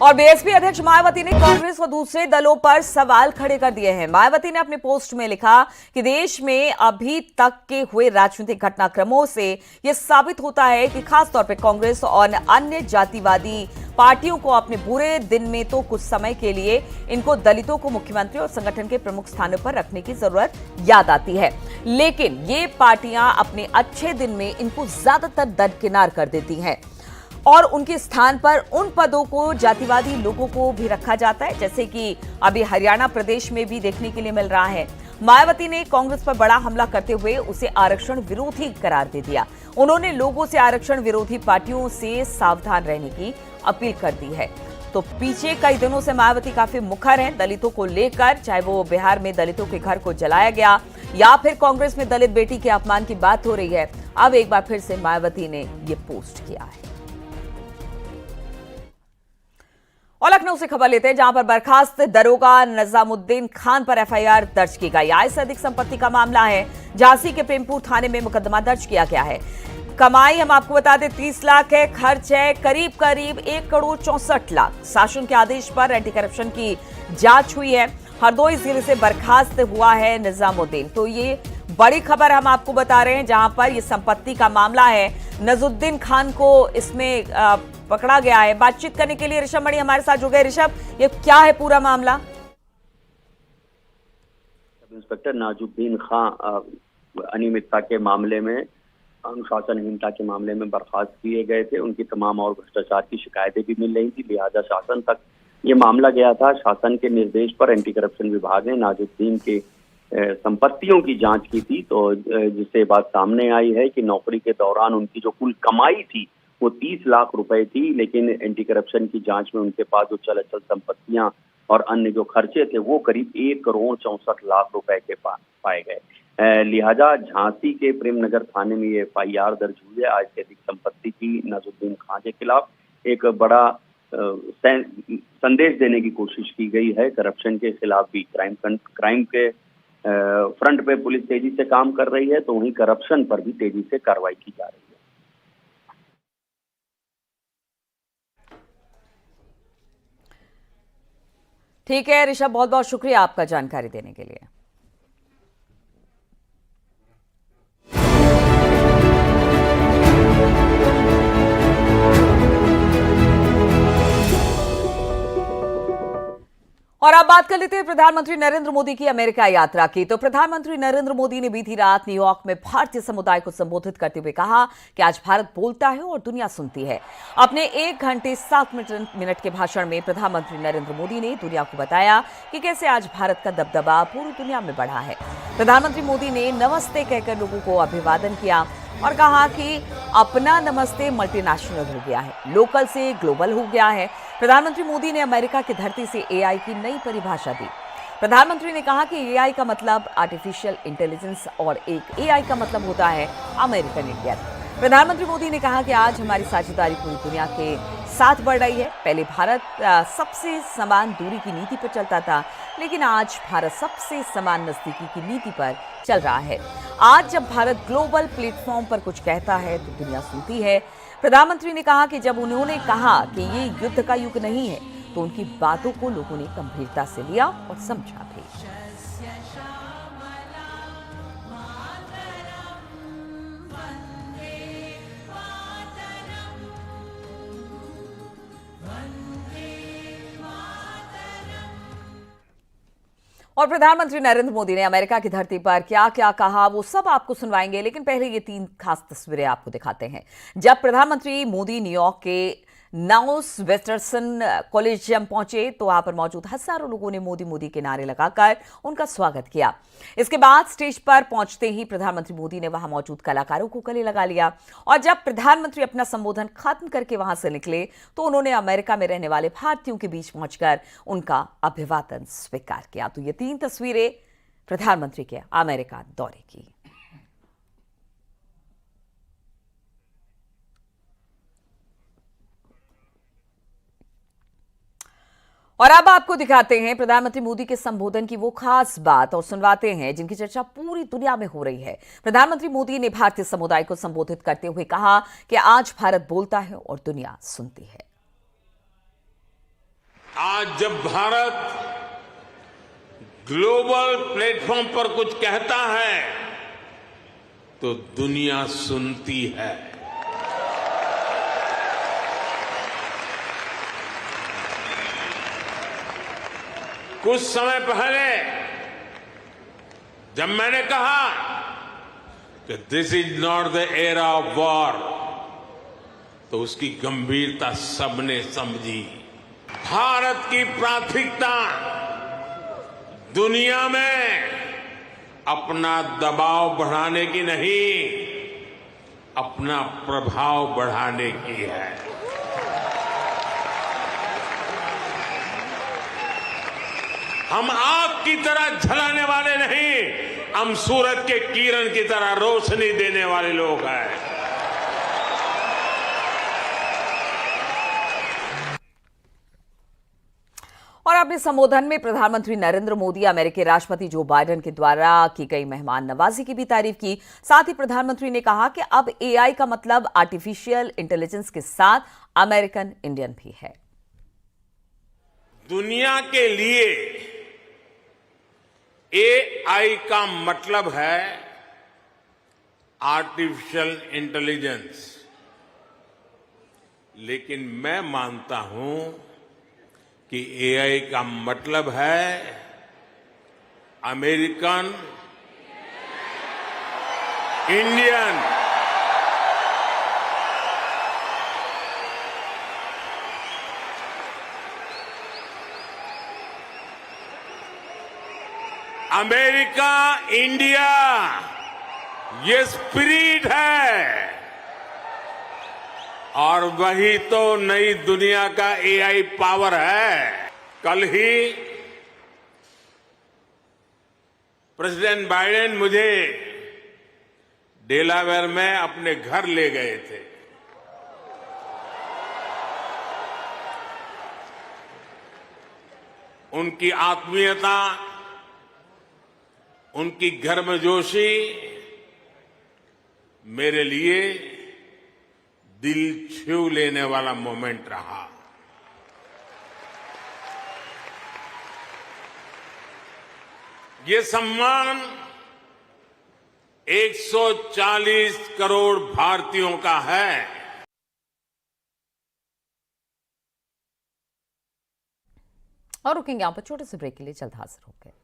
और बीएसपी अध्यक्ष मायावती ने कांग्रेस व दूसरे दलों पर सवाल खड़े कर दिए हैं। मायावती ने अपने पोस्ट में लिखा कि देश में अभी तक के हुए राजनीतिक घटनाक्रमों से यह साबित होता है कि खासतौर पर कांग्रेस और अन्य जातिवादी पार्टियों को अपने बुरे दिन में तो कुछ समय के लिए इनको दलितों को मुख्यमंत्री और संगठन के प्रमुख स्थानों पर रखने की जरूरत याद आती है, लेकिन ये पार्टियां अपने अच्छे दिन में इनको ज्यादातर दरकिनार कर देती हैं और उनके स्थान पर उन पदों को जातिवादी लोगों को भी रखा जाता है, जैसे कि अभी हरियाणा प्रदेश में भी देखने के लिए मिल रहा है। मायावती ने कांग्रेस पर बड़ा हमला करते हुए उसे आरक्षण विरोधी करार दे दिया। उन्होंने लोगों से आरक्षण विरोधी पार्टियों से सावधान रहने की अपील कर दी है। तो पीछे कई दिनों से मायावती काफी मुखर हैं दलितों को लेकर, चाहे वो बिहार में दलितों के घर को जलाया गया या फिर कांग्रेस में दलित बेटी के अपमान की बात हो रही है। अब एक बार फिर से मायावती ने ये पोस्ट किया है। और लखनऊ से खबर लेते हैं, जहां पर बर्खास्त दरोगा निजामुद्दीन खान पर एफआईआर दर्ज की गई। आय से अधिक संपत्ति का मामला है। झांसी के प्रेमपुर थाने में मुकदमा दर्ज किया गया है। कमाई हम आपको बता दें 30 लाख है, खर्च है करीब 1,64,00,000। शासन के आदेश पर एंटी करप्शन की जांच हुई है। हरदोई जिले से बर्खास्त हुआ है निजामुद्दीन। तो ये बड़ी खबर हम आपको बता रहे हैं, जहां पर ये संपत्ति का मामला है। निजामुद्दीन खान को इसमें पकड़ा गया है। बातचीत करने के लिए ऋषभ मणि हमारे साथ जुड़ गए। ऋषभ, ये क्या है पूरा मामला? सब इंस्पेक्टर नाजुद्दीन खान अनियमितता के मामले में, अनुशासनहीनता के मामले में बर्खास्त किए गए थे। उनकी तमाम और भ्रष्टाचार की शिकायतें भी मिल रही थी, लिहाजा शासन तक ये मामला गया था। शासन के निर्देश पर एंटी करप्शन विभाग ने नाजुद्दीन के संपत्तियों की जांच की थी, तो जिससे बात सामने आई है कि नौकरी के दौरान उनकी जो कुल कमाई थी वो 30 लाख रुपए थी, लेकिन एंटी करप्शन की जांच में उनके पास जो चल अचल संपत्तियां और अन्य जो खर्चे थे वो करीब 1,64,00,000 रुपए के पाए गए। लिहाजा झांसी के प्रेमनगर थाने में ये एफआईआर दर्ज हुई है। आज से अधिक संपत्ति की नाजुद्दीन खान के खिलाफ एक बड़ा संदेश देने की कोशिश की गई है। करप्शन के खिलाफ भी क्राइम के फ्रंट पे पुलिस तेजी से काम कर रही है, तो वहीं करप्शन पर भी तेजी से कार्रवाई की जा रही है। ठीक है ऋषभ, बहुत बहुत शुक्रिया आपका जानकारी देने के लिए। और अब बात कर लेते हैं प्रधानमंत्री नरेंद्र मोदी की अमेरिका यात्रा की। तो प्रधानमंत्री नरेंद्र मोदी ने बीती रात न्यूयॉर्क में भारतीय समुदाय को संबोधित करते हुए कहा कि आज भारत बोलता है और दुनिया सुनती है। अपने 1 घंटे 7 मिनट के भाषण में प्रधानमंत्री नरेंद्र मोदी ने दुनिया को बताया कि कैसे आज भारत का दबदबा पूरी दुनिया में बढ़ा है। प्रधानमंत्री मोदी ने नमस्ते कहकर लोगों को अभिवादन किया और कहा कि अपना नमस्ते मल्टीनेशनल हो गया है, लोकल से ग्लोबल हो गया है। प्रधानमंत्री मोदी ने अमेरिका की धरती से एआई की नई परिभाषा दी। प्रधानमंत्री ने कहा कि एआई का मतलब आर्टिफिशियल इंटेलिजेंस और एक एआई का मतलब होता है अमेरिकन इंडियन। प्रधानमंत्री मोदी ने कहा कि आज हमारी साझेदारी पूरी दुनिया के साथ बढ़ रही है। पहले भारत सबसे समान दूरी की नीति पर चलता था, लेकिन आज भारत सबसे समान नजदीकी की नीति पर चल रहा है। आज जब भारत ग्लोबल प्लेटफॉर्म पर कुछ कहता है तो दुनिया सुनती है। प्रधानमंत्री ने कहा कि जब उन्होंने कहा कि ये युद्ध का युग नहीं है, तो उनकी बातों को लोगों ने गंभीरता से लिया और समझा भी। और प्रधानमंत्री नरेंद्र मोदी ने अमेरिका की धरती पर क्या क्या कहा वो सब आपको सुनवाएंगे, लेकिन पहले ये 3 खास तस्वीरें आपको दिखाते हैं। जब प्रधानमंत्री मोदी न्यूयॉर्क के नाउस वेस्टरसन कॉलेजियम पहुंचे तो वहां पर मौजूद हजारों लोगों ने मोदी मोदी के नारे लगाकर उनका स्वागत किया। इसके बाद स्टेज पर पहुंचते ही प्रधानमंत्री मोदी ने वहां मौजूद कलाकारों को गले लगा लिया और जब प्रधानमंत्री अपना संबोधन खत्म करके वहां से निकले तो उन्होंने अमेरिका में रहने वाले भारतीयों के बीच पहुंचकर उनका अभिवादन स्वीकार किया। तो ये 3 तस्वीरें प्रधानमंत्री के अमेरिका दौरे की। और अब आपको दिखाते हैं प्रधानमंत्री मोदी के संबोधन की वो खास बात और सुनवाते हैं जिनकी चर्चा पूरी दुनिया में हो रही है। प्रधानमंत्री मोदी ने भारतीय समुदाय को संबोधित करते हुए कहा कि आज भारत बोलता है और दुनिया सुनती है। जब भारत ग्लोबल प्लेटफॉर्म पर कुछ कहता है तो दुनिया सुनती है। कुछ समय पहले जब मैंने कहा कि this is not the era of war, तो उसकी गंभीरता सबने समझी। भारत की प्राथमिकता दुनिया में अपना दबाव बढ़ाने की नहीं, अपना प्रभाव बढ़ाने की है। हम आग की तरह झलाने वाले नहीं, हम सूरज के किरण की तरह रोशनी देने वाले लोग हैं। और अपने संबोधन में प्रधानमंत्री नरेंद्र मोदी अमेरिकी राष्ट्रपति जो बाइडेन के द्वारा की गई मेहमान नवाजी की भी तारीफ की। साथ ही प्रधानमंत्री ने कहा कि अब एआई का मतलब आर्टिफिशियल इंटेलिजेंस के साथ अमेरिकन इंडियन भी है। दुनिया के लिए एआई का मतलब है आर्टिफिशियल इंटेलिजेंस, लेकिन मैं मानता हूं कि एआई का मतलब है अमेरिकन इंडियन। अमेरिका इंडिया ये स्पिरिट है, और वही तो नई दुनिया का एआई पावर है। कल ही प्रेसिडेंट बाइडेन मुझे डेलावेयर में अपने घर ले गए थे। उनकी आत्मीयता, उनकी गर्मजोशी मेरे लिए दिल छू लेने वाला मोमेंट रहा। ये सम्मान 140 करोड़ भारतीयों का है। और रुकेंगे यहां पर छोटे से ब्रेक के लिए, जल्द हाजिर होंगे।